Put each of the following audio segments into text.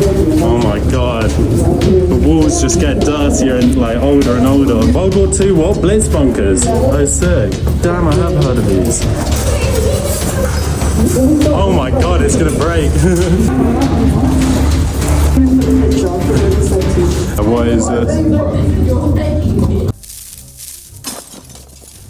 Oh my god. The walls just get dirtier and like older and older. World War II what? Blitz bunkers. Oh sick. Damn, I have heard of these. Oh my god, it's gonna break. What is this?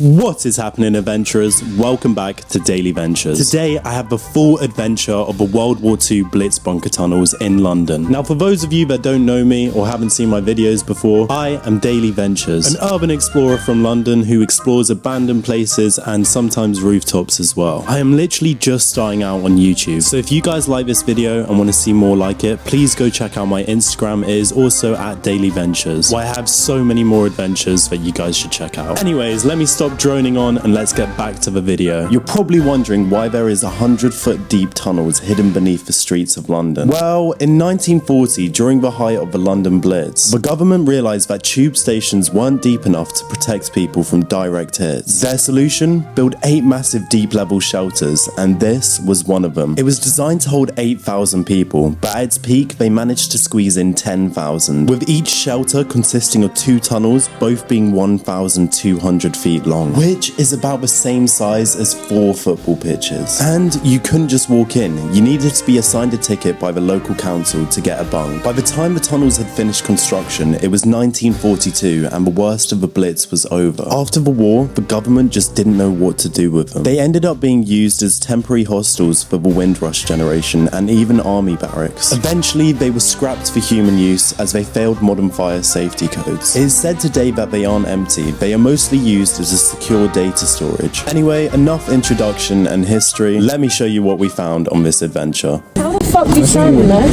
What is happening, adventurers? Welcome back to Daily Ventures. Today I have the full adventure of the World War II Blitz bunker tunnels in London. Now for those of you that don't know me or haven't seen my videos before, I am Daily Ventures, an urban explorer from London who explores abandoned places and sometimes rooftops as well. I am literally just starting out on YouTube, so if you guys like this video and want to see more like it, please go check out my Instagram. It is also at Daily Ventures, where I have so many more adventures that you guys should check out. Anyways, let me stop droning on and let's get back to the video. You're probably wondering why there is 100-foot deep tunnels hidden beneath the streets of London. Well, in 1940, during the height of the London Blitz, the government realized that tube stations weren't deep enough to protect people from direct hits. Their solution? Build 8 massive deep-level shelters, and this was one of them. It was designed to hold 8,000 people, but at its peak, they managed to squeeze in 10,000, with each shelter consisting of 2 tunnels, both being 1,200 feet long, which is about the same size as 4 football pitches. And you couldn't just walk in, you needed to be assigned a ticket by the local council to get a bunk. By the time the tunnels had finished construction, it was 1942 and the worst of the Blitz was over. After the war, the government just didn't know what to do with them. They ended up being used as temporary hostels for the Windrush generation and even army barracks. Eventually, they were scrapped for human use as they failed modern fire safety codes. It is said today that they aren't empty, they are mostly used as a secure data storage. Anyway, enough introduction and history. Let me show you what we found on this adventure. How the fuck do you find the net?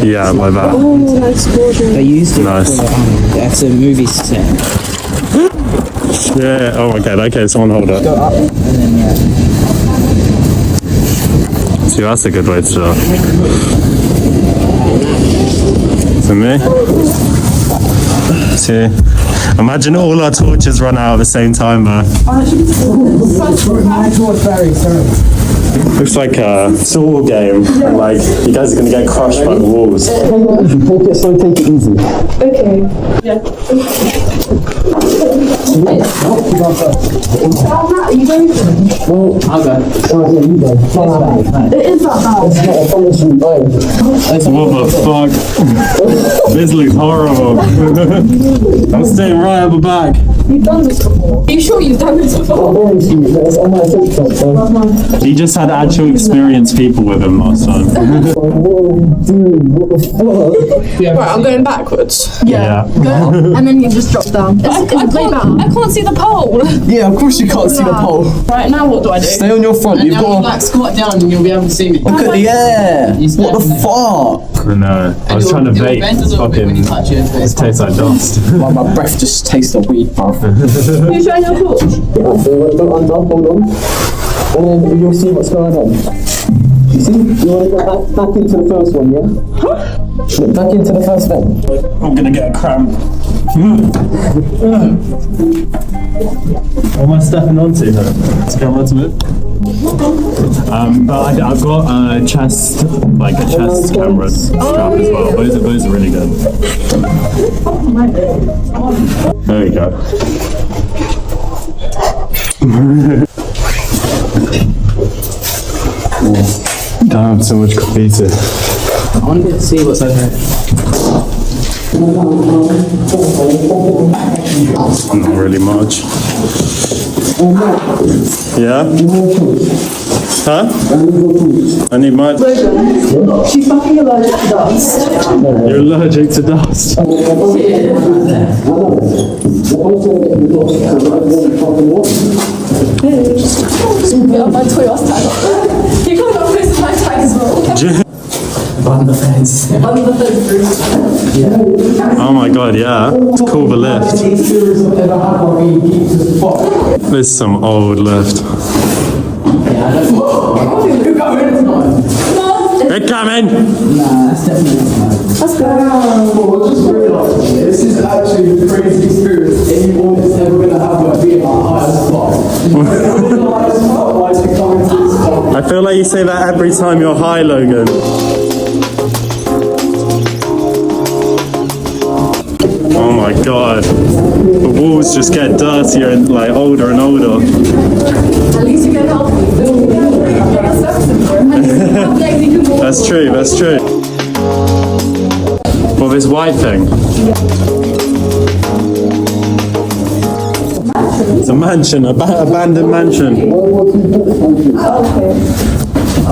Yeah, like that. Oh, that's gorgeous. They used it Nice. for that's a movie set. Yeah, oh okay, okay, someone hold it. Go up and then See, that's a good way to start. To me? See? Imagine all our torches run out at the same time, man. Looks like a Saw game. Like, you guys are gonna get crushed by the walls. Take it slow, take it easy. Okay. Yeah. You going to? Well, I'll go. Oh, yeah, you go. It is that bad. What the fuck? This looks horrible. I'm staying right at the back. You've done this before. Are you sure you've done this before? He just had actual experienced people with him last time. Right, I'm going backwards. Yeah. Go up, and then you just drop down. I can't see the pole. Yeah, of course you can't see the pole. Right, now what do I do? Stay on your front. You've got like squat down and you'll be able to see me. look at the air. What the fuck? I know. I was trying to vape. Fucking, this tastes like dust. Well, my breath just tastes of weed, bro. You showing your torch? Hold on. And then you'll see what's going on. You see? You want to go back into the first one, yeah? Huh? Back into the first one. I'm gonna get a cramp. What am I stepping onto? Let's go on to it. But I've got a chest, like a chest camera strap as well. Those are really good. There you go. Damn, so much graffiti. I want to see what's over here. Not really much. Yeah? Huh? I need my... She's fucking allergic to dust. You're allergic to dust. Yeah, my Toyo's tag on. You can't go place my tag as well. On the fence. Under the fence. Oh my god, yeah. It's cool, the lift. This is some old lift. They're coming! Nah, that's definitely not. Let's go. Well, just realised this is actually the crazy experience anyone is ever going to have by being our highest spot. I feel like you say that every time you're high, Logan. my god. The walls just get dirtier and like older and older. At least you get healthy. That's true, that's true. Well, this white thing. It's a mansion, abandoned mansion.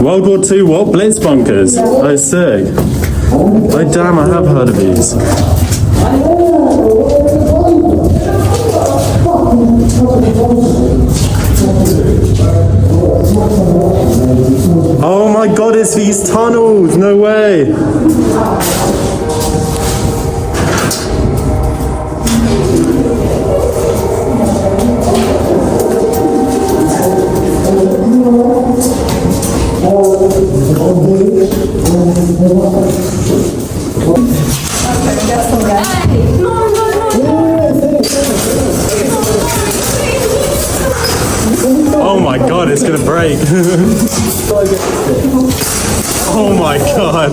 World War II what? Blitz bunkers. Oh, sick. Oh damn, I have heard of these. Oh my god, it's these tunnels! No way! Oh my god, it's gonna break. Oh my god.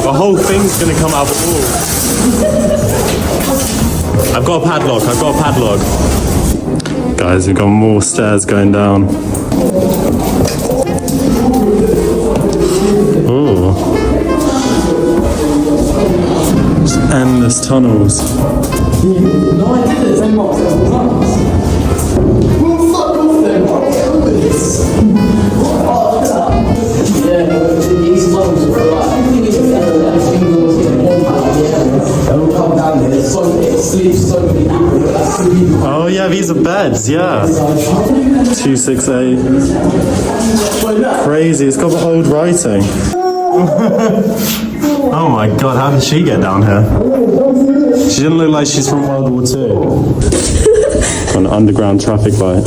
The whole thing's gonna come out of the wall. I've got a padlock, Guys, we've got more stairs going down. Oh. Just endless tunnels. No, I didn't. Them box, them box. Well, fuck off them box. Yeah, these tunnels are like, they'll come down there. It sleeps so many people. Oh yeah, these are beds, yeah. 268. Crazy, it's got old writing. Oh my god, how did she get down here? She didn't look like she's from World War II. An underground traffic light.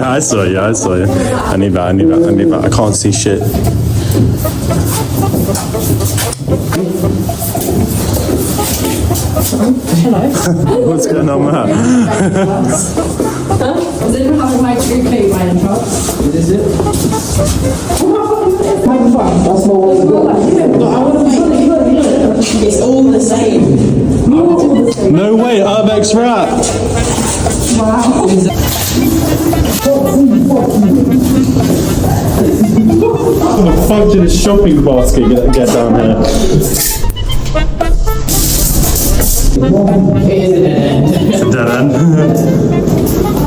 I saw you. I need that. I can't see shit. Hello. What's going on there? Does anyone have a mic to play by any chance? Is it? Microphone. That's my way to go. It's all the same. No way, Urbex rap. Wow. How the fuck did a shopping basket get down here? It's a dead end.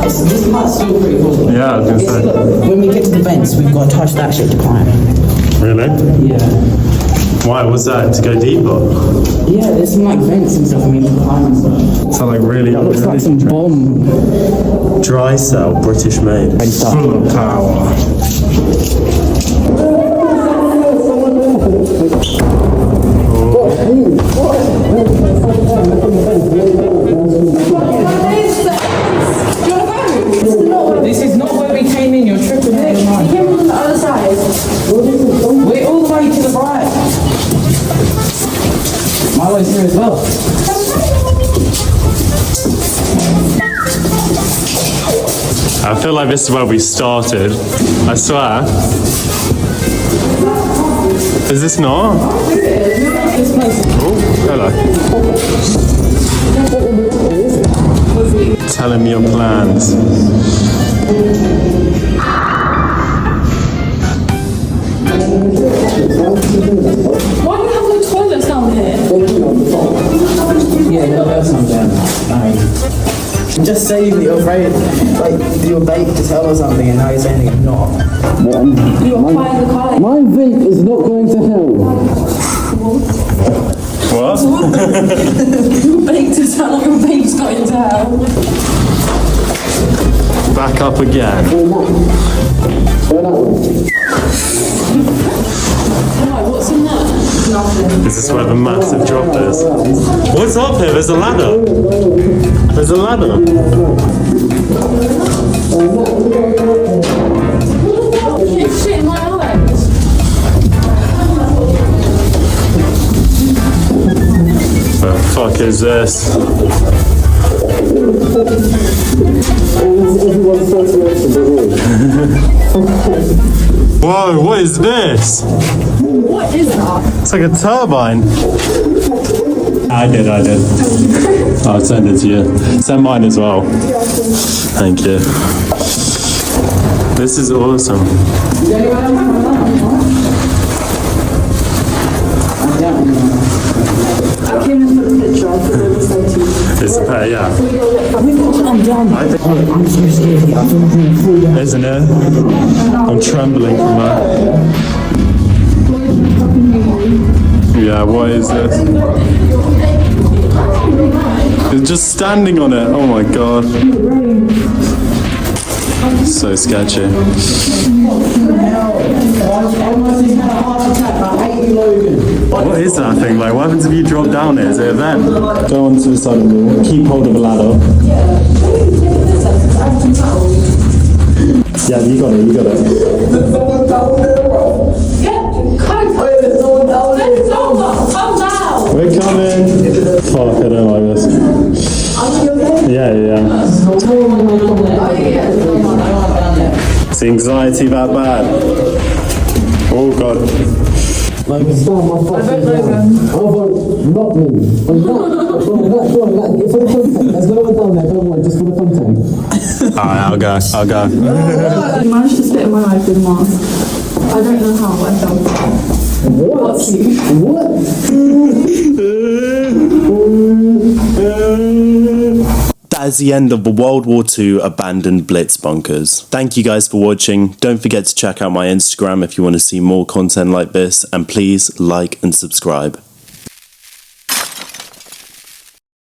This part's still pretty cool. Yeah, I was gonna say. When we get to the vents, we've got to touch that shit to climb. Really? Yeah. Why was that? To go deeper? Yeah, there's some like vents and stuff. I mean, to climb and stuff. So like really, That looks like some bomb. dry cell, British made. Full of power. This is not where we came in. You're tripping out your mind. Came on the other side. We're all the way to the right. My way's here as well. I feel like this is where we started. I swear. Is this not? Oh, hello. Tell him your plans. Why do you have no toilets down here? Yeah, there's some down. Just say that you're afraid, like you're bait to tell or something, and now you're saying that you're not. You were quiet the car. My vape is not going to hell. What? You were baked to sound like your babe's got into hell. Back up again. Why? What's in there? Nothing. Is this where the massive drop is? What's up here? There's a ladder. There's a ladder. Shit in my eyes. The fuck is this? Everyone's first reaction, Whoa, what is this? What is that? It's like a turbine. I did. I'll send it to you. Send mine as well. Thank you. This is awesome. I came in for the picture. I thought it was so cute. It's yeah. I'm done. I'm so scared. I feel like I'm gonna fall down. Isn't it? I'm trembling from that. Yeah, what is this? It's just standing on it. Oh my god. So sketchy. What is that thing like? What happens if you drop down it? Is it a vent? Go on to the side of the wall. Keep hold of the ladder. Yeah, you got it. We're coming. Fuck, I don't like this. Yeah. Is the anxiety that bad? Oh god. It's not my fault. Not me. Let's go down there, don't worry, just for the content. Alright, I'll go. You managed to spit in my mouth with a mask. I don't know how, but I felt What? That is the end of the World War II abandoned Blitz bunkers. Thank you guys for watching. Don't forget to check out my Instagram if you want to see more content like this, and please like and subscribe.